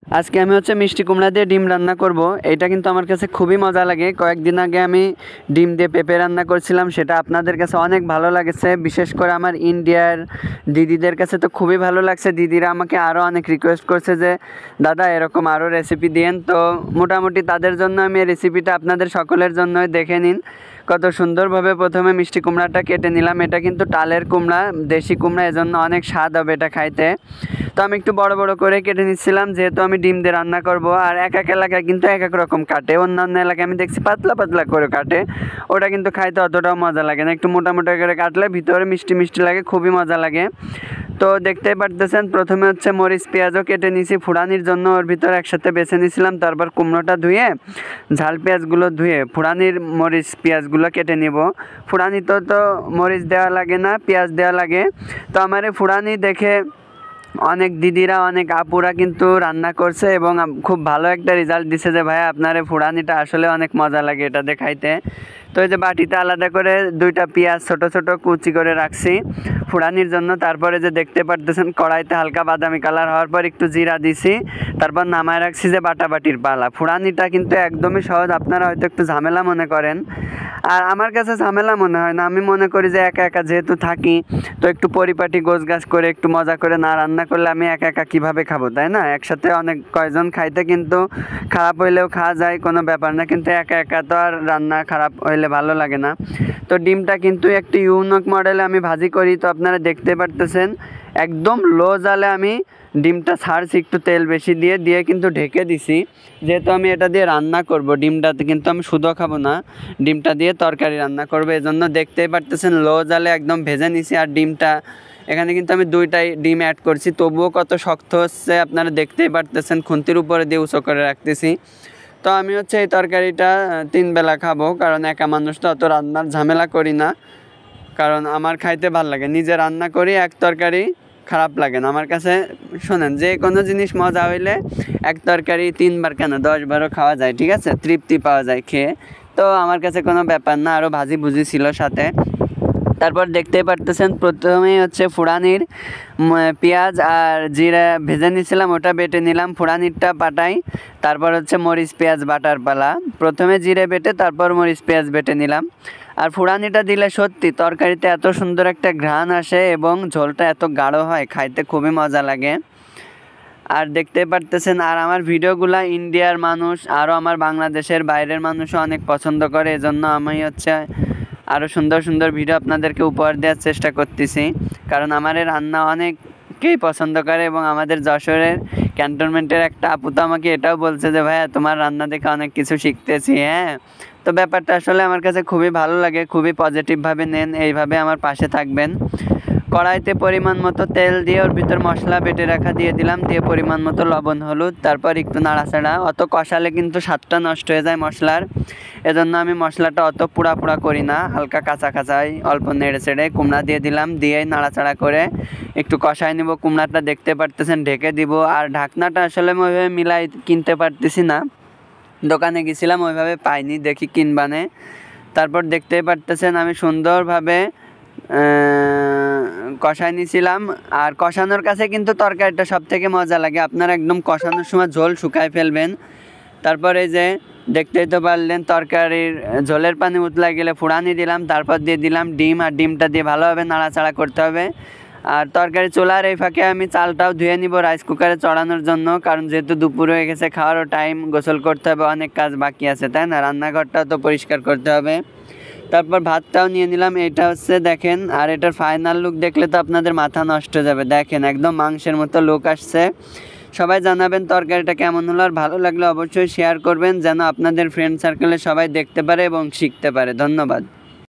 আজকে আমি মিষ্টি কুমড়া দিয়ে ডিম রান্না করব। এটা কিন্তু আমার কাছে খুবই মজা লাগে। কয়েকদিন আগে আমি ডিম দিয়ে পেঁপে রান্না করছিলাম, সেটা আপনাদের কাছে অনেক ভালো লাগছে। বিশেষ করে আমার ইন্ডিয়ার দিদিদের কাছে তো খুবই ভালো লাগছে। দিদিরা আমাকে আরও অনেক রিকোয়েস্ট করছে যে দাদা এরকম আরও রেসিপি দিয়েন। তো মোটামুটি তাদের জন্য আমি এই রেসিপিটা আপনাদের সকলের জন্যই দেখে নিন। কত সুন্দরভাবে প্রথমে মিষ্টি কুমড়াটা কেটে নিলাম। এটা কিন্তু টালের কুমড়া, দেশি কুমড়া, এজন্য অনেক স্বাদ হবে এটা খাইতে। তো আমি একটু বড় বড় করে কেটে নিচ্ছিলাম, যেহেতু আমি ডিম দিয়ে রান্না করব। আর এক এক এলাকায় কিন্তু এক এক রকম কাটে। অন্যান্য এলাকায় আমি দেখছি পাতলা পাতলা করে কাটে, ওটা কিন্তু খাইতে অতটাও মজা লাগে না। একটু মোটা মোটা করে কাটলে ভিতরে মিষ্টি মিষ্টি লাগে, খুবই মজা লাগে। তো দেখতেই পারতেছেন প্রথমে মরিচ পেঁয়াজও কেটে নিয়েছি ফুড়ানির জন্য, ওর ভিতরে একসাথে বেছে নিয়েছিলাম। তারপর কুমড়োটা ধুয়ে ঝাল পেঁয়াজগুলো ধুয়ে ফুড়ানির মরিচ পেঁয়াজগুলো কেটে নিব। ফুড়ানি তো মরিচ দেওয়া লাগে না, পেঁয়াজ দেওয়া লাগে। তো আমার এই ফুড়ানি দেখে অনেক দিদিরা, অনেক আপুরা কিন্তু রান্না করছে এবং খুব ভালো একটা রেজাল্ট দিছে যে ভাই আপনার এই ফুড়ানিটা আসলে অনেক মজা লাগে এটা দেখাইতে। তো এই যে বাটিতে আলাদা করে 2টা পেঁয়াজ ছোট ছোট কুচি করে রাখছি ফুড়ানির জন্য। তারপরে যে দেখতে পারতেছেন কড়াইতে হালকা বাদামি কালার হওয়ার পর একটু জিরা দিছি, তারপর নামায় রাখছি যে বাটাবাটির পালা। ফুড়ানিটা কিন্তু একদমই সহজ, আপনারা হয়তো একটু ঝামেলা মনে করেন, আর আমার কাছে ঝামেলা মনে হয় না। আমি মনে করি যে একা একা যেহেতু থাকি, তো একটু পরিপাটি গোছগাছ করে একটু মজা করে না রান্না করলে আমি একা একা কীভাবে খাবো, তাই না? একসাথে অনেক কয়জন খাইতে কিন্তু খারাপ হইলেও খাওয়া যায়, কোনো ব্যাপার না। কিন্তু একা একা তো আর রান্না খারাপ হইলে ভালো লাগে না। তো ডিমটা কিন্তু একটু ইউনিক মডেলে আমি ভাজি করি। তো আপনারা দেখতে পারতেছেন একদম লো জালে আমি ডিমটা ছাড়ছি, একটু তেল বেশি দিয়ে কিন্তু ঢেকে দিছি। যেহেতু আমি এটা দিয়ে রান্না করব, ডিমটাতে কিন্তু আমি শুধু খাবো না, ডিমটা দিয়ে তরকারি রান্না করবো। এই জন্য দেখতেই পারতেছেন লো জালে একদম ভেজে নিছি। আর ডিমটা এখানে কিন্তু আমি 2টাই ডিম অ্যাড করছি, তবুও কত শক্ত হচ্ছে আপনারা দেখতেই পারতেছেন। খুন্তির উপরে দিয়ে উঁচু করে রাখতেছি। তো আমি এই তরকারিটা 3 বেলা খাবো, কারণ একা মানুষ তো অত রান্নার ঝামেলা করি না, কারণ আমার খাইতে ভাল লাগে। নিজে রান্না করি, এক তরকারি খারাপ লাগে না আমার কাছে। শোনেন, যে কোনো জিনিস মজা হইলে এক তরকারি 3 বার কেন 10 বারও খাওয়া যায়, ঠিক আছে? তৃপ্তি পাওয়া যায় খেয়ে। তো আমার কাছে কোনো ব্যাপার না। আরও ভাজি ভুজি ছিল সাথে। তারপর দেখতেই পারতেছেন প্রথমেই ফুড়ানির পেঁয়াজ আর জিরা ভেজে নিয়েছিলাম, ওটা বেটে নিলাম। ফুড়ানিরটা বাটাই, তারপর মরিচ পেঁয়াজ বাটার পালা। প্রথমে জিরে বেটে তারপর মরিচ পেঁয়াজ বেটে নিলাম। আর ফুড়ানিটা দিলে সত্যি তরকারিতে এত সুন্দর একটা ঘ্রাণ আসে এবং ঝোলটা এত গাঢ় হয়, খাইতে খুবই মজা লাগে। আর দেখতে পারতেছেন, আর আমার ভিডিওগুলা ইন্ডিয়ার মানুষ আরও আমার বাংলাদেশের বাইরের মানুষও অনেক পছন্দ করে। এজন্য আমি আরও সুন্দর সুন্দর ভিডিও আপনাদেরকে উপহার দেওয়ার চেষ্টা করতেছি, কারণ আমার এই রান্না অনেকেই পছন্দ করে। এবং আমাদের যশোরের ক্যান্টনমেন্টের একটা আপু তো আমাকে এটাও বলছে যে ভাইয়া তোমার রান্না দেখে অনেক কিছু শিখতেছি। হ্যাঁ, তো ব্যাপারটা আসলে আমার কাছে খুবই ভালো লাগে, খুবই পজিটিভভাবে নেন, এইভাবে আমার পাশে থাকবেন। কড়াইতে পরিমাণ মতো তেল দিয়ে ওর ভিতর মশলা বেটে রাখা দিয়ে দিলাম, দিয়ে পরিমাণ মতো লবণ হলুদ, তারপর একটু নাড়াচাড়া। অত কষালে কিন্তু স্বাদটা নষ্ট হয়ে যায় মশলার, এজন্য আমি মশলাটা অত পোড়া পোড়া করি না, হালকা কাঁচা কাঁচাই অল্প নেড়ে চেড়ে কুমড়া দিয়ে দিলাম, দিয়ে নাড়াচাড়া করে একটু কষাই নিব। কুমড়াটা দেখতে পারতেছেন ঢেকে দিব। আর ঢাকনাটা আসলে আমি ওইভাবে মিলাই কিনতে পারতেছি না, দোকানে গেছিলাম ওইভাবে পাইনি, দেখি কিনবানে। তারপর দেখতেই পারতেছেন আমি সুন্দরভাবে কষাই নিয়েছিলাম। আর কষানোর কাছে কিন্তু তরকারিটা সব থেকে মজা লাগে, আপনারা একদম কষানোর সময় ঝোল শুকায় ফেলবেন। তারপর এই যে দেখতেই তো পারলেন তরকারির ঝোলের পানি উতলা গেলে ফুড়ানি দিলাম, তারপর দিয়ে দিলাম ডিম। আর ডিমটা দিয়ে ভালোভাবে নাড়াচাড়া করতে হবে। আর তরকারি চুলার এই ফাঁকে আমি চালটাও ধুয়ে নিব রাইস কুকারে চড়ানোর জন্য, কারণ যেহেতু দুপুর হয়ে গেছে, খাওয়ারও টাইম, গোসল করতে হবে, অনেক কাজ বাকি আছে, তাই না? রান্নাঘরটাও তো পরিষ্কার করতে হবে। তারপর ভাতটাও নিয়ে নিলাম। এটা দেখেন, আর এটার ফাইনাল লুক দেখলে তো আপনাদের মাথা নষ্ট হয়ে যাবে। দেখেন একদম মাংসের মতো লুক আসছে। সবাই জানাবেন তরকারিটা কেমন হলো, আর ভালো লাগলে অবশ্যই শেয়ার করবেন, যেন আপনাদের ফ্রেন্ড সার্কেলে সবাই দেখতে পারে এবং শিখতে পারে। ধন্যবাদ।